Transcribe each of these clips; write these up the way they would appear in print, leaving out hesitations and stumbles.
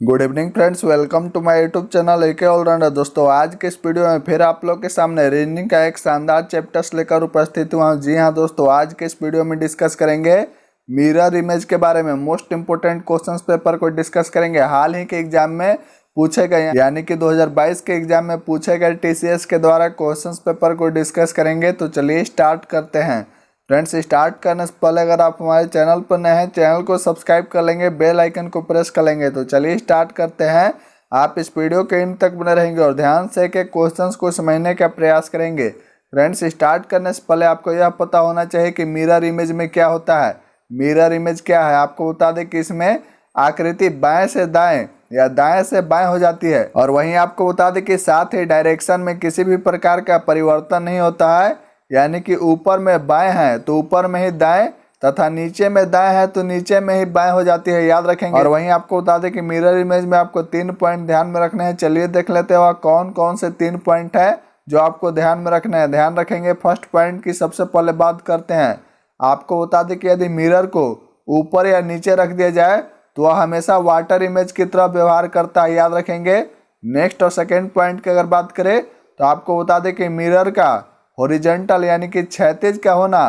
Good evening friends, welcome to my YouTube channel AK Allrounder. दोस्तों, आज के इस वीडियो में फिर आप लोग के सामने रीजनिंग का एक शानदार चैप्टर्स लेकर उपस्थित हुआ हूँ। जी हाँ दोस्तों, आज के इस वीडियो में डिस्कस करेंगे मिरर इमेज के बारे में। मोस्ट इंपोर्टेंट क्वेश्चंस पेपर को डिस्कस करेंगे। हाल ही के एग्जाम में पूछे गए यानी कि 2022 के एग्जाम में पूछे गए टीसीएस के द्वारा क्वेश्चंस पेपर को डिस्कस करेंगे। तो चलिए स्टार्ट करते हैं। फ्रेंड्स, स्टार्ट करने से पहले अगर आप हमारे चैनल पर नए हैं, चैनल को सब्सक्राइब कर लेंगे, बेल आइकन को प्रेस कर लेंगे। तो चलिए स्टार्ट करते हैं। आप इस वीडियो के इन तक बने रहेंगे और ध्यान से के क्वेश्चंस को समझने का प्रयास करेंगे। फ्रेंड्स, स्टार्ट करने से पहले आपको यह पता होना चाहिए कि मिरर इमेज में क्या होता है। मिरर इमेज क्या है, आपको बता दें कि इसमें आकृति बाएं से दाएं या दाएं से बाएं हो जाती है। और वहीं आपको बता दें कि साथ ही डायरेक्शन में किसी भी प्रकार का परिवर्तन नहीं होता है, यानी कि ऊपर में बाएं है तो ऊपर में ही दाएं तथा नीचे में दाएं है तो नीचे में ही बाएं हो जाती है, याद रखेंगे। और वहीं आपको बता दें कि मिरर इमेज में आपको 3 पॉइंट ध्यान में रखने हैं। चलिए देख लेते हैं वह कौन कौन से 3 पॉइंट है जो आपको ध्यान में रखना है। ध्यान रखेंगे, फर्स्ट पॉइंट की सबसे पहले बात करते हैं। आपको बता दें कि यदि मिरर को ऊपर या नीचे रख दिया जाए तो वह हमेशा वाटर इमेज की तरह व्यवहार करता है, याद रखेंगे। नेक्स्ट और सेकेंड पॉइंट की अगर बात करें तो आपको बता दें कि मिरर का हॉरिजॉन्टल यानी कि क्षैतिज का होना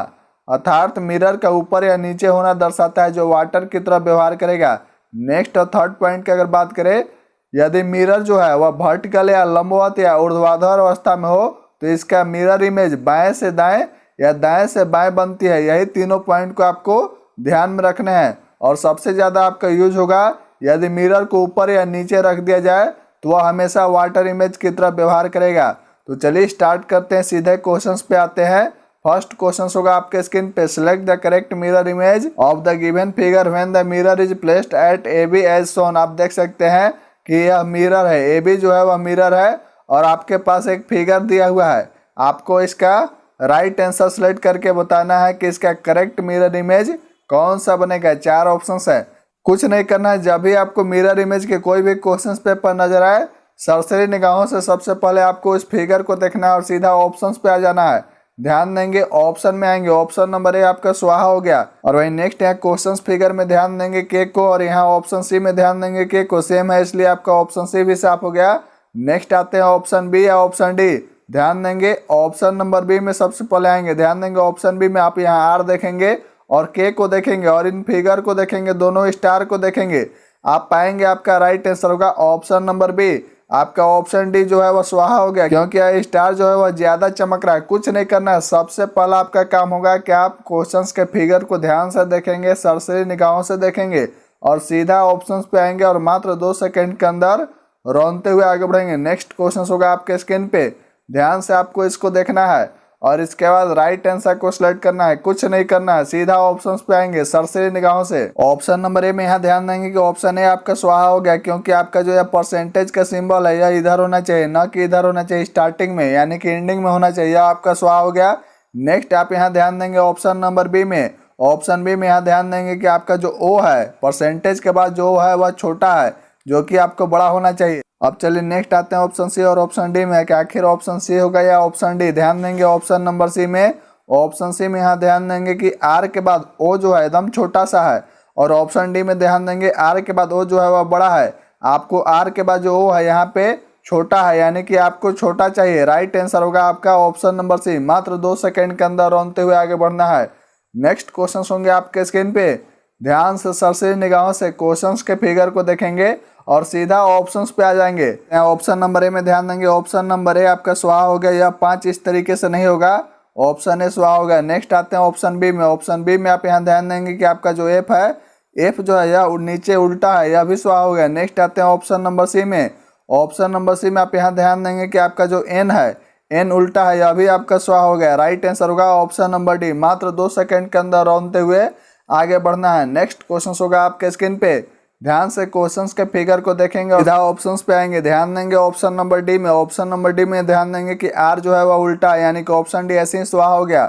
अर्थात मिरर का ऊपर या नीचे होना दर्शाता है, जो वाटर की तरह व्यवहार करेगा। नेक्स्ट और थर्ड पॉइंट की अगर बात करें, यदि मिरर जो है वह वर्टिकल या लंबवत या ऊर्ध्वाधर अवस्था में हो तो इसका मिरर इमेज बाएं से दाएं या दाएं से बाएं बनती है। यही तीनों पॉइंट को आपको ध्यान में रखना है। और सबसे ज़्यादा आपका यूज होगा यदि मिरर को ऊपर या नीचे रख दिया जाए तो वह हमेशा वाटर इमेज की तरह व्यवहार करेगा। तो चलिए स्टार्ट करते हैं, सीधे क्वेश्चंस पे आते हैं। फर्स्ट क्वेश्चन होगा आपके स्क्रीन पे, select the correct mirror image of the given figure when the mirror is placed at A B as shown. आप देख सकते हैं कि यह मिरर है, ए बी जो है वह मिरर है और आपके पास एक फिगर दिया हुआ है। आपको इसका राइट आंसर सेलेक्ट करके बताना है कि इसका करेक्ट मिरर इमेज कौन सा बनेगा। 4 ऑप्शंस है, कुछ नहीं करना है। जब भी आपको मिरर इमेज के कोई भी क्वेश्चन पेपर नजर आए, सरसरी निगाहों से सबसे पहले आपको इस फिगर को देखना है और सीधा ऑप्शंस पे आ जाना है। ध्यान देंगे, ऑप्शन में आएंगे। ऑप्शन नंबर ए आपका स्वाहा हो गया। और वहीं नेक्स्ट यहाँ क्वेश्चंस फिगर में ध्यान देंगे के को, और यहाँ ऑप्शन सी में ध्यान देंगे के को। सेम है, इसलिए आपका ऑप्शन सी भी साफ हो गया। नेक्स्ट आते हैं ऑप्शन बी या ऑप्शन डी। ध्यान देंगे, ऑप्शन नंबर बी में सबसे पहले आएंगे। ध्यान देंगे, ऑप्शन बी में आप यहाँ आर देखेंगे और के को देखेंगे और इन फिगर को देखेंगे, दोनों स्टार को देखेंगे। आप पाएंगे आपका राइट आंसर होगा ऑप्शन नंबर बी। आपका ऑप्शन डी जो है वह स्वाहा हो गया, क्योंकि यह स्टार जो है वह ज्यादा चमक रहा है। कुछ नहीं करना है, सबसे पहला आपका काम होगा कि आप क्वेश्चंस के फिगर को ध्यान से देखेंगे, सरसरी निगाहों से देखेंगे और सीधा ऑप्शंस पे आएंगे और मात्र 2 सेकंड के अंदर रौनते हुए आगे बढ़ेंगे। नेक्स्ट क्वेश्चन होगा आपके स्क्रीन पे, ध्यान से आपको इसको देखना है और इसके बाद राइट आंसर को सिलेक्ट करना है। कुछ नहीं करना है, सीधा ऑप्शंस पे आएंगे सरसरी निगाहों से। ऑप्शन नंबर ए में यहाँ ध्यान देंगे कि ऑप्शन ए आपका स्वाहा हो गया, क्योंकि आपका जो है परसेंटेज का सिंबल है यह इधर होना चाहिए, न कि इधर होना चाहिए स्टार्टिंग में, यानी कि एंडिंग में होना चाहिए। आपका स्वाहा हो गया। नेक्स्ट आप यहाँ ध्यान देंगे ऑप्शन नंबर बी में। ऑप्शन बी में यहाँ ध्यान देंगे कि आपका जो ओ है, परसेंटेज के बाद जो ओ है वह छोटा है, जो कि आपको बड़ा होना चाहिए। अब चलिए नेक्स्ट आते हैं ऑप्शन सी और ऑप्शन डी में कि आखिर ऑप्शन सी होगा या ऑप्शन डी। ध्यान देंगे ऑप्शन नंबर सी में। ऑप्शन सी में यहाँ ध्यान देंगे कि आर के बाद ओ जो है एकदम छोटा सा है, और ऑप्शन डी में ध्यान देंगे आर के बाद ओ जो है वह बड़ा है। आपको आर के बाद जो ओ है यहाँ पे छोटा है, यानी कि आपको छोटा चाहिए। राइट आंसर होगा आपका ऑप्शन नंबर सी। मात्र 2 सेकंड के अंदर रौनते हुए आगे बढ़ना है। नेक्स्ट क्वेश्चन होंगे आपके स्क्रीन पे, ध्यान से सरसरी निगाहों से क्वेश्चंस के फिगर को देखेंगे और सीधा ऑप्शंस पे आ जाएंगे। ऑप्शन नंबर ए में ध्यान देंगे। ऑप्शन नंबर ए आपका स्वाहा हो गया। यह 5 इस तरीके से नहीं होगा, ऑप्शन ए स्वाहा हो गया। नेक्स्ट आते हैं ऑप्शन बी में। ऑप्शन बी में आप यहाँ ध्यान देंगे कि आपका जो एफ है, एफ जो है यह नीचे उल्टा है, यह भी स्वाहा हो गया। नेक्स्ट आते हैं ऑप्शन नंबर सी में। ऑप्शन नंबर सी में आप यहाँ ध्यान देंगे कि आपका जो एन है, एन उल्टा है, यह भी आपका स्वाहा हो गया। राइट आंसर होगा ऑप्शन नंबर डी। मात्र 2 सेकंड के अंदर रौनते हुए आगे बढ़ना है। नेक्स्ट क्वेश्चन होगा आपके स्क्रीन पे, ध्यान से क्वेश्चंस के फिगर को देखेंगे और सीधा ऑप्शंस पे आएंगे। ध्यान देंगे ऑप्शन नंबर डी में। ऑप्शन नंबर डी में ध्यान देंगे कि आर जो है वह उल्टा है, यानी कि ऑप्शन डी ऐसे ही स्वाहा हो गया।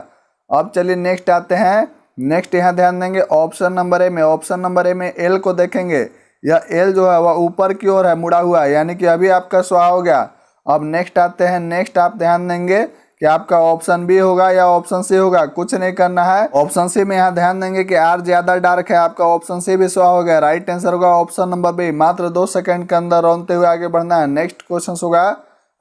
अब चलिए नेक्स्ट आते हैं। नेक्स्ट यहाँ ध्यान देंगे ऑप्शन नंबर ए में। ऑप्शन नंबर ए में एल को देखेंगे, यह एल जो है वह ऊपर की ओर है, मुड़ा हुआ है, यानी कि अभी आपका स्वाहा हो गया। अब नेक्स्ट आते हैं। नेक्स्ट आप ध्यान देंगे कि आपका ऑप्शन बी होगा या ऑप्शन सी होगा, कुछ नहीं करना है। ऑप्शन सी में यहाँ ध्यान देंगे कि आर ज्यादा डार्क है, आपका ऑप्शन सी भी शो हो गया। राइट आंसर होगा ऑप्शन नंबर बी। मात्र 2 सेकंड के अंदर रौंदते हुए आगे बढ़ना है। नेक्स्ट क्वेश्चन होगा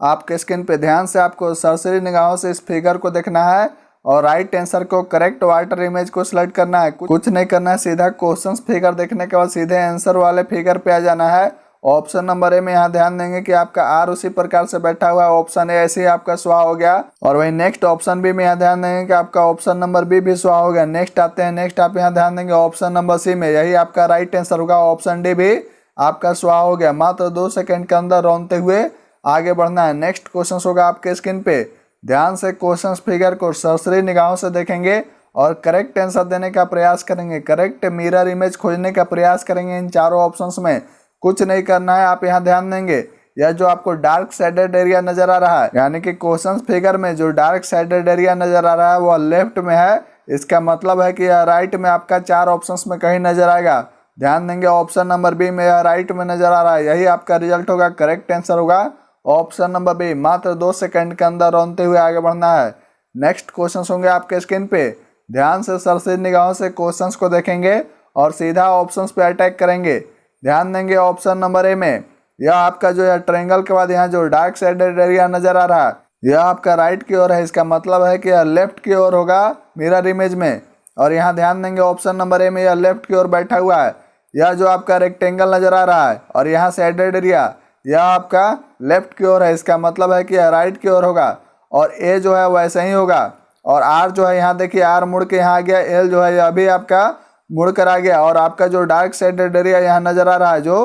आपके स्क्रीन पे, ध्यान से आपको सरसरी निगाहों से इस फिगर को देखना है और राइट आंसर को करेक्ट वाटर इमेज को सिलेक्ट करना है। कुछ नहीं करना है, सीधा क्वेश्चन फिगर देखने के बाद सीधे आंसर वाले फिगर पे आ जाना है। ऑप्शन नंबर ए में यहाँ ध्यान देंगे कि आपका आर उसी प्रकार से बैठा हुआ है, ऑप्शन ए ऐसे ही आपका स्वाहा हो गया। और वही नेक्स्ट ऑप्शन बी में यहाँ ध्यान देंगे कि आपका ऑप्शन नंबर बी भी स्वाहा हो गया। नेक्स्ट आते हैं, नेक्स्ट आप यहाँ ध्यान देंगे ऑप्शन नंबर सी में, यही आपका राइट आंसर होगा। ऑप्शन डी भी आपका स्वाहा हो गया। मात्र 2 सेकंड के अंदर रौंदते हुए आगे बढ़ना है। नेक्स्ट क्वेश्चन होगा आपके स्क्रीन पे, ध्यान से क्वेश्चन फिगर को सरसरी निगाहों से देखेंगे और करेक्ट आंसर देने का प्रयास करेंगे। करेक्ट मिरर इमेज खोजने का प्रयास करेंगे इन चारों ऑप्शंस में। कुछ नहीं करना है, आप यहाँ ध्यान देंगे यह जो आपको डार्क साइडेड एरिया नजर आ रहा है, यानी कि क्वेश्चन फिगर में जो डार्क साइडेड एरिया नजर आ रहा है वह लेफ्ट में है। इसका मतलब है कि यह राइट में आपका 4 ऑप्शंस में कहीं नजर आएगा। ध्यान देंगे ऑप्शन नंबर बी में यह राइट में नजर आ रहा है, यही आपका रिजल्ट होगा। करेक्ट आंसर होगा ऑप्शन नंबर बी। मात्र 2 सेकंड के अंदर रौंदते हुए आगे बढ़ना है। नेक्स्ट क्वेश्चन होंगे आपके स्क्रीन पे, ध्यान से सरसरी निगाहों से क्वेश्चंस को देखेंगे और सीधा ऑप्शंस पे अटैक करेंगे। ध्यान देंगे ऑप्शन नंबर ए में, यह आपका जो है ट्रायंगल के बाद यहाँ जो डार्क साइडेड एरिया नजर आ रहा है यह आपका राइट की ओर है। इसका मतलब है कि यह लेफ्ट की ओर होगा मिरर इमेज में। और यहाँ ध्यान देंगे ऑप्शन नंबर ए में यह लेफ्ट की ओर बैठा हुआ है। यह जो आपका रेक्टेंगल नजर आ रहा है और यहाँ साइडेड एरिया यह आपका लेफ्ट की ओर है। इसका मतलब है कि यह राइट की ओर होगा। और ए जो है वैसे ही होगा। और आर जो है यहाँ देखिए आर मुड़ के यहाँ आ गया, एल जो है यह भी आपका मुड़ कर आ गया। और आपका जो डार्क साइडेड एरिया यहाँ नजर आ रहा है जो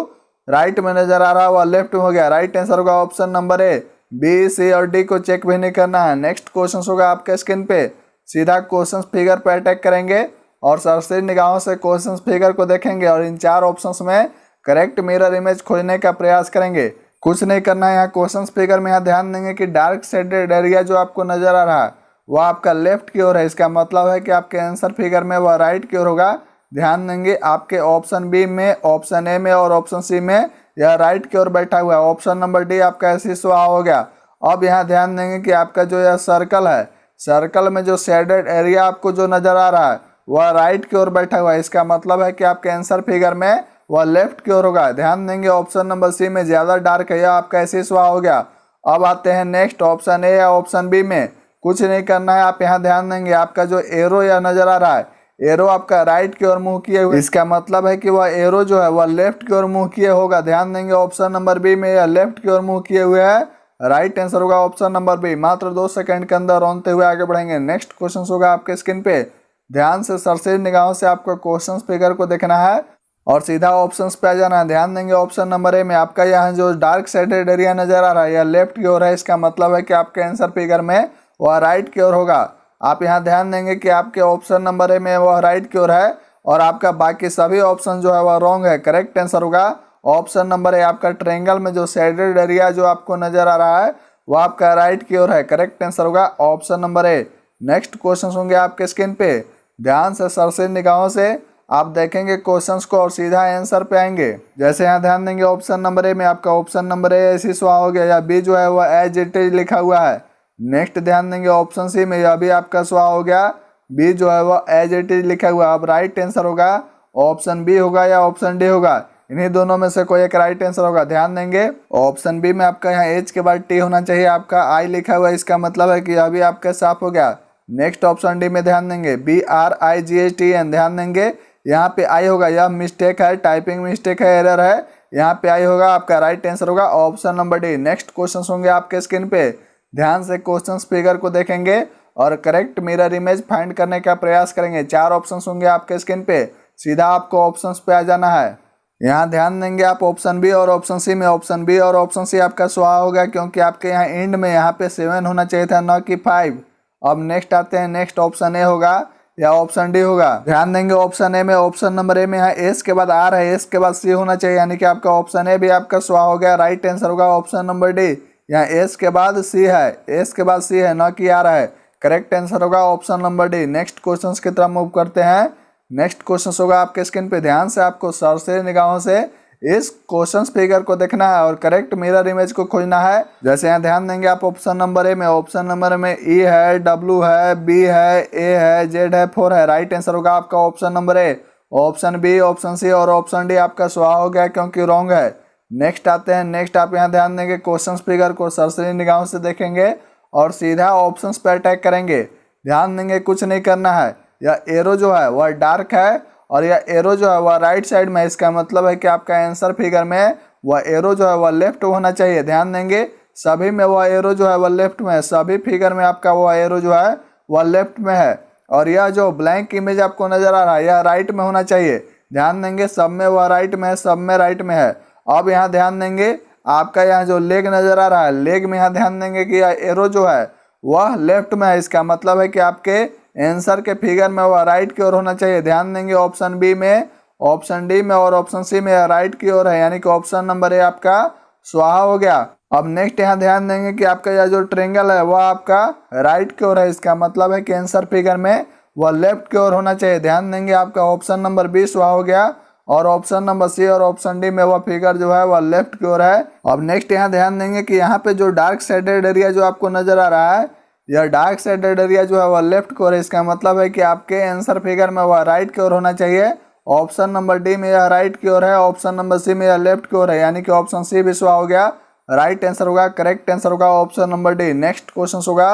राइट में नजर आ रहा है वह लेफ्ट में हो गया। राइट आंसर होगा option number A. B C और डी को चेक भी नहीं करना है। नेक्स्ट क्वेश्चन होगा आपके स्क्रीन पे, सीधा क्वेश्चन फिगर पे अटैक करेंगे और सरसरी निगाहों से क्वेश्चन फिगर को देखेंगे और इन 4 ऑप्शंस में करेक्ट मिरर इमेज खोजने का प्रयास करेंगे। कुछ नहीं करना है, यहाँ क्वेश्चन फिगर में यहाँ ध्यान देंगे कि डार्क साइडेड एरिया जो आपको नजर आ रहा है वह आपका लेफ्ट की ओर है। इसका मतलब है कि आपके आंसर फिगर में वह राइट की ओर होगा। ध्यान देंगे आपके ऑप्शन बी में, ऑप्शन ए में और ऑप्शन सी में यह राइट की ओर बैठा हुआ है। ऑप्शन नंबर डी आपका ऐसे स्वाहा हो गया। अब यहाँ ध्यान देंगे कि आपका जो यह सर्कल है, सर्कल में जो शेडेड एरिया आपको जो नजर आ रहा है वह राइट की ओर बैठा हुआ है। इसका मतलब है कि आपके आंसर फिगर में वह लेफ्ट की ओर होगा। ध्यान देंगे ऑप्शन नंबर सी में ज्यादा डार्क है, यह आपका ऐसे स्वाहा हो गया। अब आते हैं नेक्स्ट ऑप्शन ए या ऑप्शन बी में। कुछ नहीं करना है, आप यहाँ ध्यान देंगे आपका जो एरो यह नजर आ रहा है, एरो आपका राइट की ओर मुंह किए हुए। इसका मतलब है कि वह एरो जो है वह लेफ्ट की ओर मुंह किए होगा। ध्यान देंगे ऑप्शन नंबर बी में यह लेफ्ट की ओर मुंह किए हुए है। राइट आंसर होगा ऑप्शन नंबर बी। मात्र 2 सेकंड के अंदर रौंदते हुए आगे बढ़ेंगे। नेक्स्ट क्वेश्चन होगा आपके स्क्रीन पे, ध्यान से सरसरी निगाहों से आपको क्वेश्चन फिगर को देखना है और सीधा ऑप्शंस पे आ जाना है। ध्यान देंगे ऑप्शन नंबर ए में आपका यहाँ जो डार्क साइडेड एरिया नजर आ रहा है यह लेफ्ट की ओर है। इसका मतलब है कि आपके आंसर फिगर में वह राइट की ओर होगा। आप यहाँ ध्यान देंगे कि आपके ऑप्शन नंबर ए में वह राइट की ओर है और आपका बाकी सभी ऑप्शन जो है वह रॉन्ग है। करेक्ट आंसर होगा ऑप्शन नंबर ए। आपका ट्रायंगल में जो शेडेड एरिया जो आपको नजर आ रहा है वह आपका राइट की ओर है। करेक्ट आंसर होगा option number A. Next question होंगे आपके स्क्रीन पे, ध्यान से सरसरी निगाहों से आप देखेंगे क्वेश्चंस को और सीधा आंसर पे आएंगे। जैसे यहाँ ध्यान देंगे ऑप्शन नंबर ए में आपका ऑप्शन नंबर ए ऐसी स्वाहा हो गया, या बी जो है वह एज इट इज लिखा हुआ है। नेक्स्ट ध्यान देंगे ऑप्शन सी में यह भी आपका स्वाहा हो गया, बी जो है वह एज इट इज लिखा हुआ है। अब राइट आंसर होगा ऑप्शन बी होगा या ऑप्शन डी होगा, इन्हीं दोनों में से कोई एक राइट आंसर होगा। ध्यान देंगे ऑप्शन बी में आपका यहाँ एच के बाद टी होना चाहिए, आपका आई लिखा हुआ है। इसका मतलब है कि यह भी आपका साफ हो गया। नेक्स्ट ऑप्शन डी में ध्यान देंगे BRIGHTN, ध्यान देंगे यहाँ पे आई होगा, यह मिस्टेक है, टाइपिंग मिस्टेक है, एरर है। यहाँ पे आई होगा, आपका राइट आंसर होगा option number D. Next question होंगे आपके स्क्रीन पे, ध्यान से क्वेश्चन फिगर को देखेंगे और करेक्ट मिरर इमेज फाइंड करने का प्रयास करेंगे। 4 ऑप्शन होंगे आपके स्क्रीन पे, सीधा आपको ऑप्शन पे आ जाना है। यहाँ ध्यान देंगे आप ऑप्शन बी और ऑप्शन सी में, ऑप्शन बी और ऑप्शन सी आपका स्वाहा होगा क्योंकि आपके यहाँ एंड में यहाँ पे 7 होना चाहिए था, न कि 5। अब नेक्स्ट आते हैं, नेक्स्ट ऑप्शन ए होगा या ऑप्शन डी होगा। ध्यान देंगे ऑप्शन ए में, ऑप्शन नंबर ए में यहाँ एस के बाद आर है, एस के बाद सी होना चाहिए, यानी कि आपका ऑप्शन ए भी आपका स्वाहा हो गया। राइट आंसर होगा ऑप्शन नंबर डी। यहाँ एस के बाद सी है, एस के बाद सी है, न कि आर है। करेक्ट आंसर होगा option number D. Next question की तरफ मूव करते हैं। नेक्स्ट क्वेश्चन होगा आपके स्क्रीन पे, ध्यान से आपको सरसरी निगाहों से इस क्वेश्चन फिगर को देखना है और करेक्ट मिरर इमेज को खोजना है। जैसे यहाँ ध्यान देंगे आप ऑप्शन नंबर ए में, ऑप्शन नंबर में ई है, डब्ल्यू है, बी है, ए है, जेड है, 4 है। राइट आंसर होगा आपका option number A. Option B, option C और ऑप्शन डी आपका स्वाहा हो गया क्योंकि रॉन्ग है। नेक्स्ट आते हैं। नेक्स्ट आप यहाँ ध्यान देंगे क्वेश्चन फिगर को सरसरी निगाहों से देखेंगे और सीधा ऑप्शंस पे अटैक करेंगे। ध्यान देंगे कुछ नहीं करना है। यह एरो जो है वह डार्क है और यह एरो जो है वह राइट साइड में, इसका मतलब है कि आपका आंसर फिगर में वह एरो जो है वह लेफ्ट होना चाहिए। ध्यान देंगे सभी में वह एरो जो है वह लेफ्ट में है, सभी फिगर में आपका वह एरो जो है वह लेफ्ट में है। और यह जो ब्लैंक इमेज आपको नजर आ रहा है यह राइट में होना चाहिए। ध्यान देंगे सब में वह राइट में है, सब में राइट में है। अब यहाँ ध्यान देंगे आपका यहाँ जो लेग नजर आ रहा है, लेग में यहाँ ध्यान देंगे कि यह एरो जो है वह लेफ्ट में है, इसका मतलब है कि आपके आंसर के फिगर में वह राइट की ओर होना चाहिए। ध्यान देंगे ऑप्शन बी में, ऑप्शन डी में और ऑप्शन सी में राइट की ओर है, यानी कि ऑप्शन नंबर ए आपका स्वाहा हो गया। अब नेक्स्ट यहाँ ध्यान देंगे कि आपका यह जो ट्रेंगल है वह आपका राइट की ओर है, इसका मतलब है कि आंसर फिगर में वह लेफ्ट की ओर होना चाहिए। ध्यान देंगे आपका ऑप्शन नंबर बी स्वाहा हो गया और ऑप्शन नंबर सी और ऑप्शन डी में वह फिगर जो है वह लेफ्ट की ओर है। अब नेक्स्ट यहाँ ध्यान देंगे कि यहाँ पे जो डार्क शेडेड एरिया जो आपको नजर आ रहा है, यह डार्क शेडेड एरिया जो है वह लेफ्ट की ओर है, इसका मतलब है कि आपके आंसर फिगर में वह राइट की ओर होना चाहिए। ऑप्शन नंबर डी में यह राइट की ओर है, ऑप्शन नंबर सी में यह लेफ्ट की ओर है, यानी कि ऑप्शन सी भी स्वाहा हो गया। राइट आंसर होगा, करेक्ट आंसर होगा option number D. Next question होगा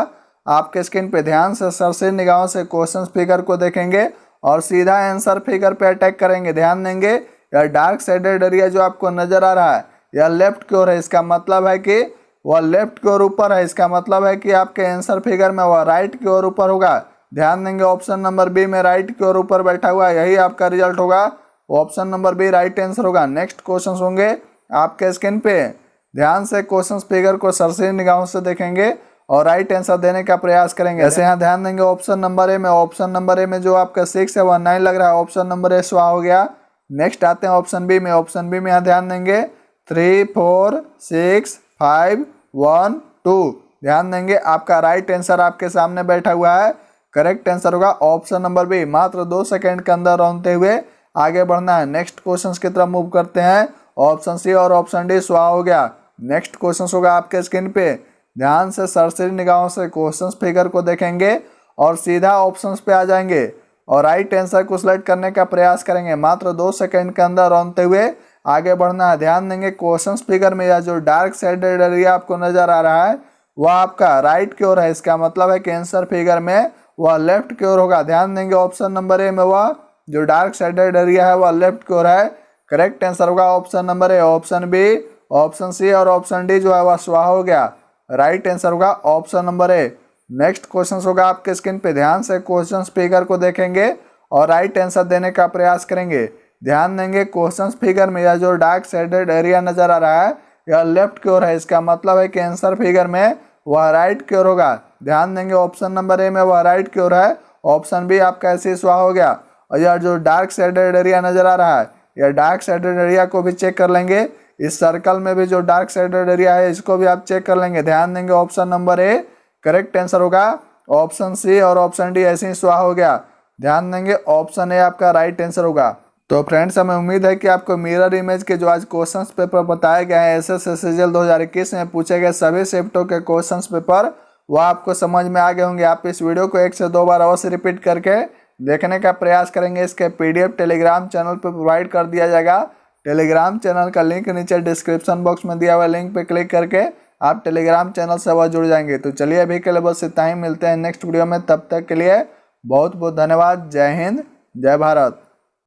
आपके स्क्रीन पे, ध्यान से सरसरी निगाहों से क्वेश्चन फिगर को देखेंगे और सीधा आंसर फिगर पे अटैक करेंगे। ध्यान देंगे यह डार्क शेडेड एरिया जो आपको नजर आ रहा है यह लेफ्ट की ओर है, इसका मतलब है कि वह लेफ्ट की ओर ऊपर है, इसका मतलब है कि आपके आंसर फिगर में वह राइट की ओर ऊपर होगा। ध्यान देंगे ऑप्शन नंबर बी में राइट की ओर ऊपर बैठा हुआ है, यही आपका रिजल्ट होगा। Option number B right answer होगा। नेक्स्ट क्वेश्चन होंगे आपके स्क्रीन पे, ध्यान से क्वेश्चन फिगर को सरसरी निगाहों से देखेंगे और राइट आंसर देने का प्रयास करेंगे। ऐसे यहाँ ध्यान देंगे ऑप्शन नंबर ए में, ऑप्शन नंबर ए में जो आपका 6 है वह 9 लग रहा है, ऑप्शन नंबर ए स्वाहा हो गया। नेक्स्ट आते हैं ऑप्शन बी में, ऑप्शन बी में यहाँ ध्यान देंगे 3, 4, 6, 5, 1, 2। ध्यान देंगे आपका राइट आंसर आपके सामने बैठा हुआ है, करेक्ट आंसर होगा ऑप्शन नंबर बी। मात्र 2 सेकंड के अंदर रौंदते हुए आगे बढ़ना है। नेक्स्ट क्वेश्चन की तरफ मूव करते हैं। ऑप्शन सी और ऑप्शन डी स्वाहा हो गया। नेक्स्ट क्वेश्चन होगा आपके स्क्रीन पे, ध्यान से सरसरी निगाहों से क्वेश्चन फिगर को देखेंगे और सीधा ऑप्शंस पे आ जाएंगे और राइट आंसर को सिलेक्ट करने का प्रयास करेंगे। मात्र 2 सेकंड के अंदर रौंदते हुए आगे बढ़ना है। ध्यान देंगे क्वेश्चन फिगर में यह जो डार्क शेडेड एरिया आपको नजर आ रहा है वह आपका राइट की ओर है, इसका मतलब है कि आंसर फिगर में वह लेफ्ट की ओर होगा। ध्यान देंगे ऑप्शन नंबर ए में वह जो डार्क शेडेड एरिया है वह लेफ्ट की ओर है, करेक्ट आंसर होगा option number A. Option B, option C और ऑप्शन डी जो है वह स्वाहा हो गया। राइट आंसर होगा option number A. Next question होगा आपके स्क्रीन पे, ध्यान से क्वेश्चन फिगर को देखेंगे और राइट आंसर देने का प्रयास करेंगे। ध्यान देंगे क्वेश्चन फिगर में यह जो डार्क शेडेड एरिया नजर आ रहा है यह लेफ्ट की ओर है, इसका मतलब है कि आंसर फिगर में वह राइट की ओर होगा। ध्यान देंगे ऑप्शन नंबर ए में वह राइट की ओर है, ऑप्शन बी आपका ऐसे स्वाहा हो गया। और यह जो डार्क शेडेड एरिया नजर आ रहा है यह डार्क शेडेड एरिया को भी चेक कर लेंगे। इस सर्कल में भी जो डार्क शेडेड एरिया है इसको भी आप चेक कर लेंगे। ध्यान देंगे option number A correct answer होगा, ऑप्शन सी और ऑप्शन डी ऐसे ही स्वाहा हो गया। ध्यान देंगे ऑप्शन ए आपका राइट आंसर होगा। तो फ्रेंड्स हमें उम्मीद है कि आपको मिरर इमेज के जो आज क्वेश्चन पेपर बताए गए हैं एसएस सीजीएल 2021 में पूछे गए सभी शिफ्टों के क्वेश्चन पेपर वह आपको समझ में आ गए होंगे। आप इस वीडियो को 1 से 2 बार अवश्य रिपीट करके देखने का प्रयास करेंगे। इसके पीडीएफ टेलीग्राम चैनल पर प्रोवाइड कर दिया जाएगा। टेलीग्राम चैनल का लिंक नीचे डिस्क्रिप्शन बॉक्स में दिया हुआ लिंक पे क्लिक करके आप टेलीग्राम चैनल से वह जुड़ जाएंगे। तो चलिए अभी के लिए बस इतना ही, मिलते हैं नेक्स्ट वीडियो में। तब तक के लिए बहुत बहुत धन्यवाद। जय हिंद, जय भारत।